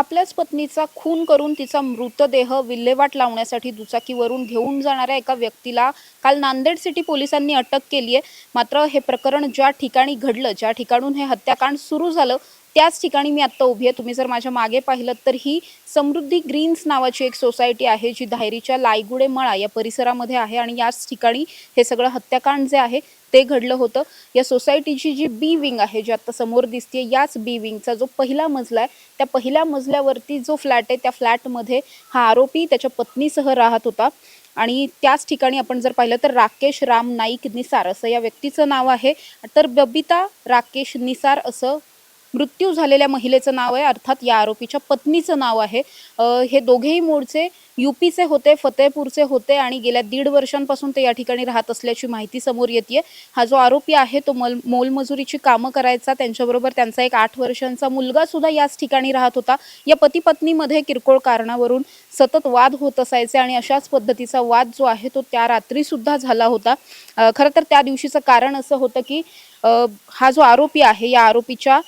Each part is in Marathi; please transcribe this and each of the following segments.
आपल्याच पत्नीचा खून करून तिचा मृतदेह विल्हेवाट लावण्यासाठी दुचाकीवरून घेऊन जाणाऱ्या एका व्यक्तीला काल नांदेड सिटी पोलिसांनी अटक केली आहे। मात्र हे प्रकरण ज्या ठिकाणी घडलं, ज्या ठिकाणून हे हत्याकांड सुरू झालं, त्याच ठिकाणी मी आता उभी आहे। तुम्ही जर माझ्या मागे पाहिलं तर ही समृद्धी ग्रीन्स नावाची एक सोसायटी आहे, जी धायरीच्या लायगुडे मळा या परिसरामध्ये आहे आणि याच ठिकाणी हे सगळं हत्याकांड जे आहे ते घडलं होतं। या सोसायटीची जी बी विंग आहे, जी आता समोर दिसते, याच बी विंगचा जो पहिला मजला आहे, त्या पहिल्या मजल्यावरती जो फ्लॅट आहे, त्या फ्लॅटमध्ये हा आरोपी त्याच्या पत्नीसह राहत होता। आणि त्याच ठिकाणी आपण जर पाहिलं तर राकेश राम नाईक निसार असं या व्यक्तीचं नाव आहे, तर बबिता राकेश निसार असं मृत्यू झालेल्या महिलेचं नाव आहे, अर्थात या आरोपीच्या पत्नीचं नाव आहे। हे दोघेही मूळचे यूपीचे होते, फतेहपूरचे होते आणि गेल्या 1.5 वर्षांपासून ते या ठिकाणी राहत असल्याची माहिती समोर येते। हा जो आरोपी आहे तो मोलमजुरीची कामं करायचा, त्यांच्याबरोबर त्यांचा एक 8 वर्षांचा मुलगा सुद्धा याच ठिकाणी राहत होता। या पती पत्नीमध्ये किरकोळ कारणावरून सतत वाद होत असायचे आणि अशाच पद्धतीचा वाद जो आहे तो त्या रात्री सुद्धा झाला होता। खरं तर त्या दिवशीचं कारण असं होतं की हा जो आरोपी आहे, या आरोपीच्या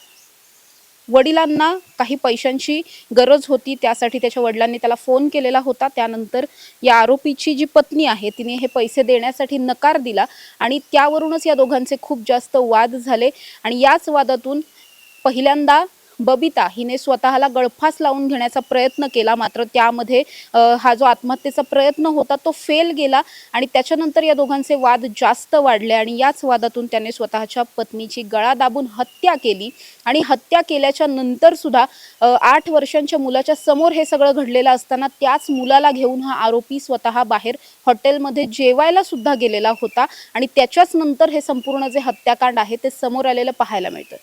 वडिलांना काही पैशांची गरज होती, त्यासाठी त्याच्या वडिलांनी त्याला फोन केलेला होता। त्यानंतर या आरोपीची जी पत्नी आहे तिने हे पैसे देण्यासाठी नकार दिला आणि त्यावरूनच या दोघांचे खूप जास्त वाद झाले आणि याच वादातून पहिल्यांदा बबिता हिने स्वतःला गळफास लावून घेण्याचा प्रयत्न केला, मात्र त्यामध्ये हा जो आत्महत्येचा प्रयत्न होता तो फेल गेला आणि त्याच्यानंतर या दोघांचे वाद जास्त वाढले आणि याच वादातून त्याने स्वतःच्या पत्नीची गळा दाबून हत्या केली आणि हत्या केल्याच्या नंतर सुद्धा 8 वर्षांच्या मुलाच्या समोर हे सगळं घडलेलं असताना त्याच मुलाला घेऊन हा आरोपी स्वतः बाहेर हॉटेलमध्ये जेवायला सुद्धा गेलेला होता आणि त्याच्याच नंतर हे संपूर्ण जे हत्याकांड आहे ते समोर आलेलं पाहायला मिळतं।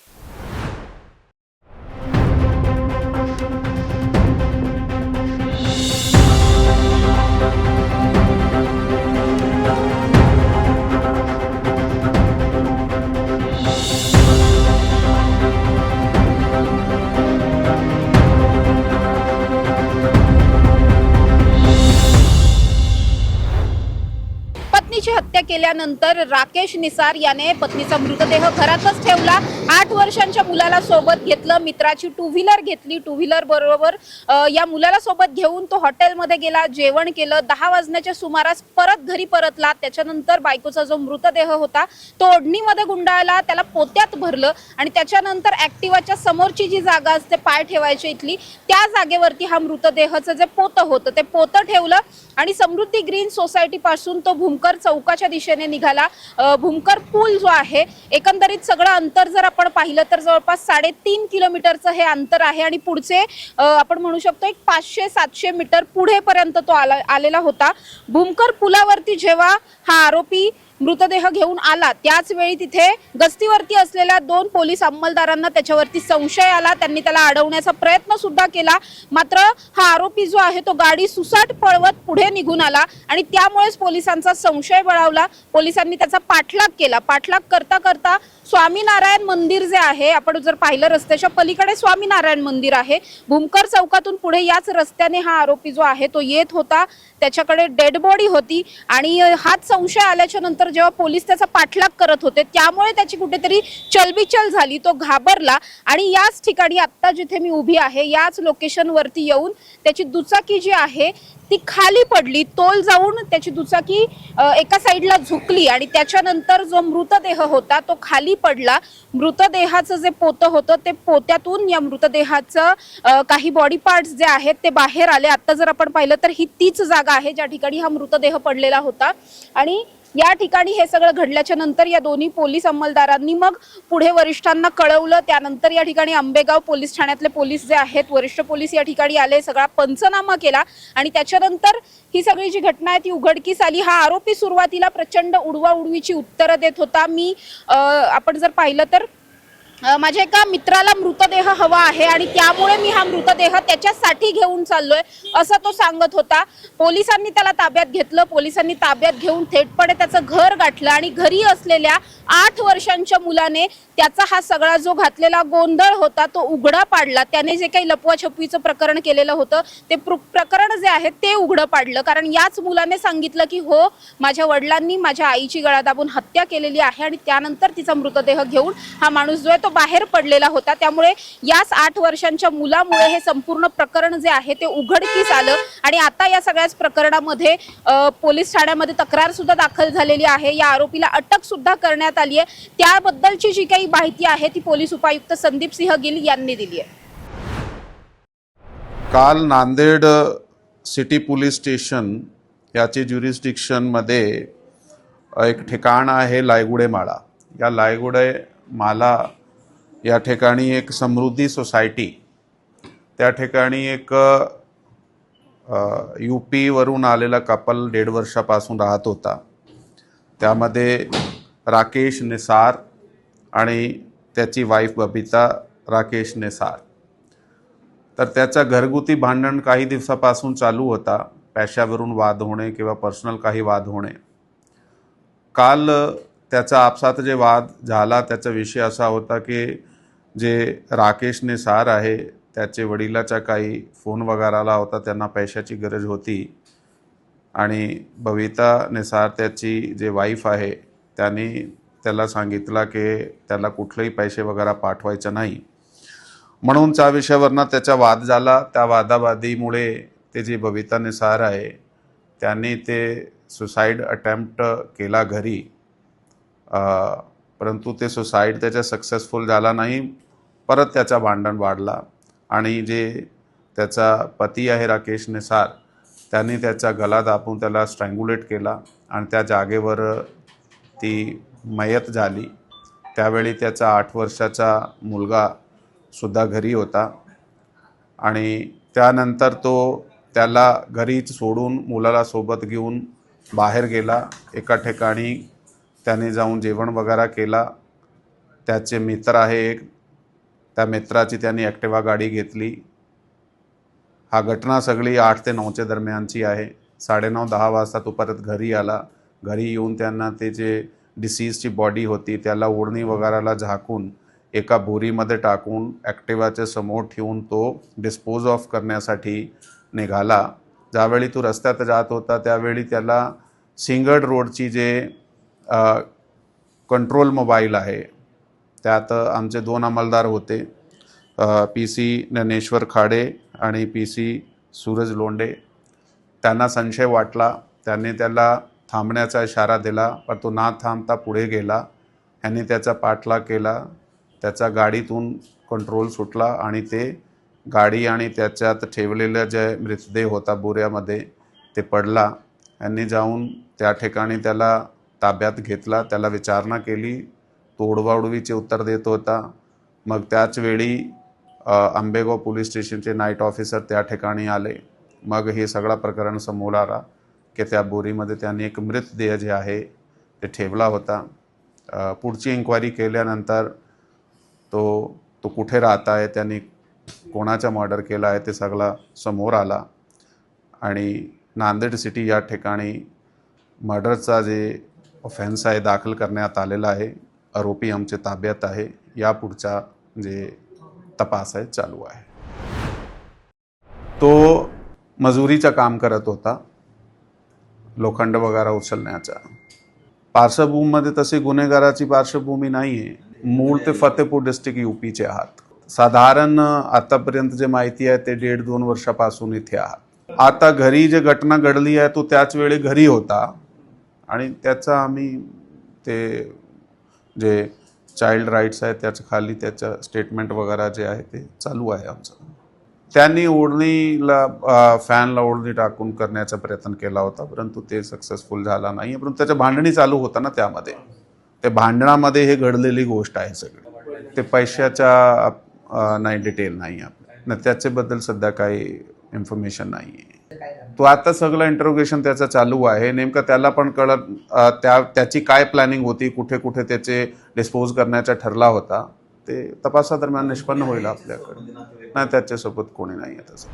पत्नीची हत्या केल्यानंतर राकेश निसार याने पत्नीचा मृतदेह घरातच ठेवला, 8 वर्षांच्या मुलाला सोबत घेतलं, मित्राची 2 व्हीलर घेतली, 2 व्हीलर बरोबर या मुलाला सोबत घेऊन तो हॉटेलमध्ये गेला, जेवण केलं, 10 वाजण्याच्या सुमारास परत घरी परतला। त्याच्यानंतर बायकोचा जो मृतदेह होता तो ओढणीमध्ये गुंडाळला, त्याला पोत्यात भरलं आणि त्याच्यानंतर ॲक्टिवाच्या समोरची जी जागा असते पाय ठेवायची इथली, त्या जागेवरती हा मृतदेहाचं जे पोतं होतं ते पोतं ठेवलं आणि समृद्धी ग्रीन सोसायटी पासून तो भूमकर चौकाच्या दिशेने निघाला। भूमकर पूल जो आहे, एकंदरीत सगळं अंतर जर आपण पाहिलं तर जवळपास 3.5 किलोमीटरचं हे अंतर आहे आणि पुढचे आपण म्हणू शकतो एक 500-700 मीटर पुढेपर्यंत तो आलेला होता। भूमकर पुलावरती जेव्हा हा आरोपी मृतदेह घेऊन आला त्याच वेळी तिथे गस्तीवरती असलेल्या 2 पोलीस अंमलदारांना त्याच्यावरती संशय आला, त्यांनी त्याला अडवण्याचा प्रयत्न सुद्धा केला, मात्र हा आरोपी जो आहे तो गाडी सुसाट पळवत पुढे निघून आला आणि त्यामुळेच पोलिसांचा संशय बळावला। पोलिसांनी त्याचा पाठलाग केला। पाठलाग करता करता स्वामीनारायण मंदिर जे आहे, आपण जर पाहिलं रस्त्याच्या पलीकडे स्वामीनारायण मंदिर आहे, भूमकर चौकातून पुढे याच रस्त्याने हा आरोपी जो आहे तो येत होता, त्याच्याकडे डेड बॉडी होती आणि हाच संशय आल्याच्या नंतर जेव्हा पोलीस त्याचा पाठलाग करत होते त्यामुळे त्याची कुठेतरी चलबिचल झाली, तो घाबरला आणि याच ठिकाणी आत्ता जिथे मी उभी आहे याच लोकेशनवरती येऊन त्याची दुचाकी जी आहे ती खाली पडली, तोल जाऊन त्याची दुचाकी एका साईडला झुकली आणि त्याच्यानंतर जो मृतदेह होता तो खाली पडला। मृतदेहाचं जे पोतं होतं ते पोत्यातून या मृतदेहाचं काही बॉडी पार्ट्स जे आहेत ते बाहेर आले। आता जर आपण पाहिलं तर ही तीच जागा आहे ज्या ठिकाणी हा मृतदेह पडलेला होता आणि या ठिकाणी हे सगळं घडल्याच्या नंतर या दोन्ही पोलीस अंमलदारांनी मग पुढे वरिष्ठांना कळवलं। त्यानंतर या ठिकाणी आंबेगाव पोलीस ठाण्यातले पोलीस जे आहेत, वरिष्ठ पोलीस या ठिकाणी आले, सगळा पंचनामा केला आणि त्याच्यानंतर ही सगळी जी घटना आहे ती उघडकीस आली। हा आरोपी सुरुवातीला प्रचंड उडवाउडवीची उत्तरं देत होता। आपण जर पाहिलं तर माझ्या एका मित्राला मृतदेह हवा आहे आणि त्यामुळे मी हा मृतदेह त्याच्यासाठी घेऊन चाललोय असं तो सांगत होता। पोलिसांनी त्याला ताब्यात घेतलं, पोलिसांनी ताब्यात घेऊन थेटपणे त्याचं घर गाठलं आणि घरी असलेल्या 8 वर्षांच्या मुलाने त्याचा हा सगळा जो घातलेला गोंधळ होता तो उघडा पाडला। त्याने जे काही लपवाछपवीचं प्रकरण केलेलं होतं ते प्रकरण जे आहे ते उघडं पाडलं, कारण याच मुलाने सांगितलं की हो, माझ्या वडिलांनी माझ्या आईची गळा दाबून हत्या केलेली आहे आणि त्यानंतर तिचा मृतदेह घेऊन हा माणूस जो आहे तो बाहेर पडलेला होता। त्यामुळे याच 8 वर्षांच्या मुलामुळे हे संपूर्ण प्रकरण जे आहे ते उघडकीस आलं आणि आता या सगळ्याच प्रकरणामध्ये पोलीस ठाण्यामध्ये तक्रार सुद्धा दाखल झालेली आहे। या आरोपीला अटक सुद्धा करण्यात आली आहे। त्याबद्दलची जी काही माहिती आहे ती पोलीस उपायुक्त संदीप सिंह गिल यांनी दिली आहे। काल नांदेड सिटी पोलीस स्टेशन याचे ज्युरिस्डिक्शनमध्ये एक ठिकाण आहे लायगुडे माळा। या लायगुडे माला या ठिकाणी एक समृद्धी सोसायटी, त्या ठिकाणी एक UP वरून आलेला कपल 1.5 वर्षापासून राहत होता। त्यामध्ये राकेश निसार आणि त्याची वाईफ बबिता राकेश निसार। तर त्याचा घरगुती भांडण काही दिवसापासून चालू होता, पैशावरून वाद होणे किंवा पर्सनल काही वाद होणे। काल त्याचा आपसात जे वाद झाला त्याचा विषय असा होता की जे राकेश निसार आहे त्याचे वडिलाचा काही फोन वगैरे आला होता, त्यांना पैशाची गरज होती आणि बबिता निसार त्याची जे वाईफ आहे त्यांनी त्याला सांगितलं की त्याला कुठलेही पैसे वगैरे पाठवायचे नाही, म्हणून त्या विषयावरनं त्याचा वाद झाला। त्या वादावादीमुळे ते जे बबिता निसार आहे त्यांनी ते सुसाईड अटेम्प्ट केला घरी, परंतु ते सुसाईड त्याचा सक्सेसफुल झाला नाही। परत त्याचा भांडण वाढला आणि जे त्याचा पती आहे राकेश निसार त्यांनी त्याचा गला दाबून त्याला स्ट्रँग्युलेट केला आणि त्या जागेवर ती मयत झाली। त्यावेळी त्याचा 8 वर्षाचा मुलगा सुद्धा घरी होता आणि त्यानंतर तो त्याला घरीच सोडून मुलाला सोबत घेऊन बाहेर गेला। एका ठिकाणी त्याने जाऊन जेवण वगैरे केला। त्याचे मित्र आहे एक, त्या मित्राची त्यांनी ॲक्टिवा गाडी घेतली। हा घटना सगळी 8 ते 9च्या दरम्यानची आहे। 9:30-10 वाजता तो परत घरी आला। घरी येऊन त्यांना ते जे डिसीजची बॉडी होती त्याला ओढणी वगैरेला झाकून एका बोरीमध्ये टाकून ॲक्टिवाच्या समोर ठेवून तो डिस्पोज ऑफ करण्यासाठी निघाला। ज्यावेळी तो रस्त्यात जात होता त्यावेळी त्याला सिंगड रोडची जे कंट्रोल मोबाईल आहे त्यात आमचे 2 अंमलदार होते, PC ज्ञानेश्वर खाडे आणि PC सूरज लोंढे। त्यांना संशय वाटला, त्यांनी त्याला थांबण्याचा इशारा दिला, पण तो ना थांबता पुढे गेला। ह्यांनी त्याचा पाठलाग केला, त्याचा गाडीतून कंट्रोल सुटला आणि ते गाडी आणि त्याच्यात ठेवलेला जे मृतदेह होता बोऱ्यामध्ये ते पडला। यांनी जाऊन त्या ठिकाणी त्याला ताब्यात घेतला, त्याला विचारणा केली, तो उडवाउडवीचे उत्तर देत होता। मग त्याच वेळी आंबेगाव पोलीस स्टेशनचे नाईट ऑफिसर त्या ठिकाणी आले। मग हे सगळा प्रकरण समोर आला की त्या बोरीमध्ये त्यांनी एक मृतदेह जे आहे ते ठेवला होता। पुढची इन्क्वायरी केल्यानंतर तो कुठे राहत आहे, त्यांनी कोणाचा मर्डर केला आहे ते सगळा समोर आला आणि नांदेड सिटी या ठिकाणी मर्डरचा जे ऑफेन्स आहे दाखल करण्यात आलेला आहे। आरोपी आमच्या ताब्यात आहे। या पुढचा जे तपास आहे चालू आहे। तो मजुरीचं काम करत होता, लोखंड वगैरे उचलण्याचा। पार्श्वभूमीमध्ये तसे गुन्हेगाराची पार्श्वभूमी नाही आहे। मूळ ते फतेपूर डिस्ट्रिक्ट UPचे आहात। साधारण आतापर्यंत जे माहिती आहे ते 1.5-2 वर्षापासून इथे आहात। आता घरी जे घटना घडली आहे तो त्याच वेळी घरी होता आणि त्याचा आम्ही ते जे चाइल्ड राईट्स आहे त्याच्या खाली त्याचं स्टेटमेंट वगैरे जे आहे ते चालू आहे आमचं। त्यांनी ओढणीला फॅनला ओढणी टाकून करण्याचा प्रयत्न केला होता, परंतु ते सक्सेसफुल झाला नाही। परंतु त्याच्या भांडणी चालू होता ना, त्यामध्ये ते भांडणामध्ये हे घडलेली गोष्ट आहे सगळी। ते पैशाच्या नाही डिटेल नाही आपल्या, त्याच्याबद्दल सध्या काही इन्फॉर्मेशन नाही आहे। तो आता सगळं इंटरोगेशन त्याचं चालू आहे। नेमकं त्याला पण कळत त्याची काय प्लॅनिंग होती, कुठे कुठे त्याचे डिस्पोज करण्याचा ठरला होता ते तपासादरम्यान निष्पन्न होईल आपल्याकडे। नाही त्याच्यासोबत कोणी नाही आहे तसं।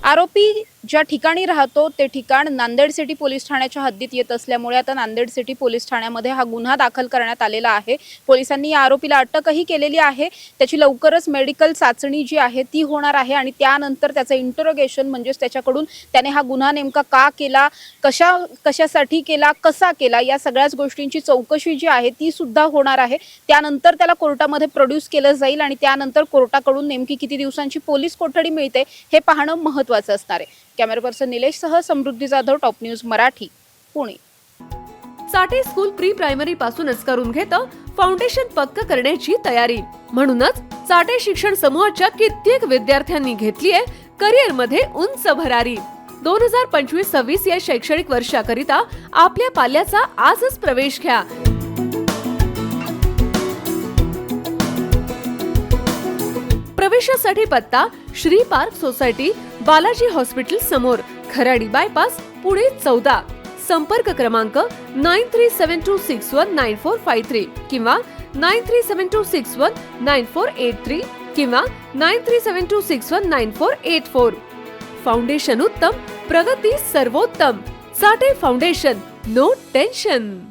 आरोपी ज्या ठिकाणी राहतो ते ठिकाण नांदेड सिटी पोलीस ठाण्याच्या हद्दीत येत असल्यामुळे आता नांदेड सिटी पोलीस ठाण्यामध्ये हा गुन्हा दाखल करण्यात आलेला आहे. पोलिसांनी या आरोपीला अटकही केलेली आहे. त्याची लवकरच मेडिकल चाचणी जी आहे ती होणार आहे आणि त्यानंतर त्याचं इंटरोगेशन म्हणजेच त्याच्याकडून त्याने हा गुन्हा नेमका का केला, कशासाठी केला, कसा केला, या सगळ्याच गोष्टींची चौकशी जी आहे ती सुद्धा होणार आहे. त्यानंतर त्याला कोर्टामध्ये प्रोड्यूस केलं जाईल आणि त्यानंतर कोर्टाकडून नेमकी किती दिवसांची पोलीस कोठडी मिळते हे पाहणं महत्त्वाचं असणार आहे. कॅमेरा पर्सन निलेशसह समृद्धी जाधव, टॉप न्यूज मराठी, पुणे. साठे स्कूल प्री प्रायमरी पासूनच करून घेतं फाउंडेशन पक्क करण्याची तयारी. म्हणूनच साठे शिक्षण समूहाच्या कित्येक विद्यार्थ्यांनी घेतलीये करिअर मध्ये उंच भरारी. 2025-26 या शैक्षणिक वर्षाकरिता आपल्या पाल्याचा आजच प्रवेश घ्या. प्रवेशासाठी पत्ता Shri park society, Balaji hospital समोर, खराडी बायपास, पुणे 14. संपर्क क्रमांक 9372619453 किंवा 9372619483 किंवा 9372619484. फाउंडेशन उत्तम, प्रगती सर्वोत्तम. साठे फाउंडेशन, नो टेन्शन.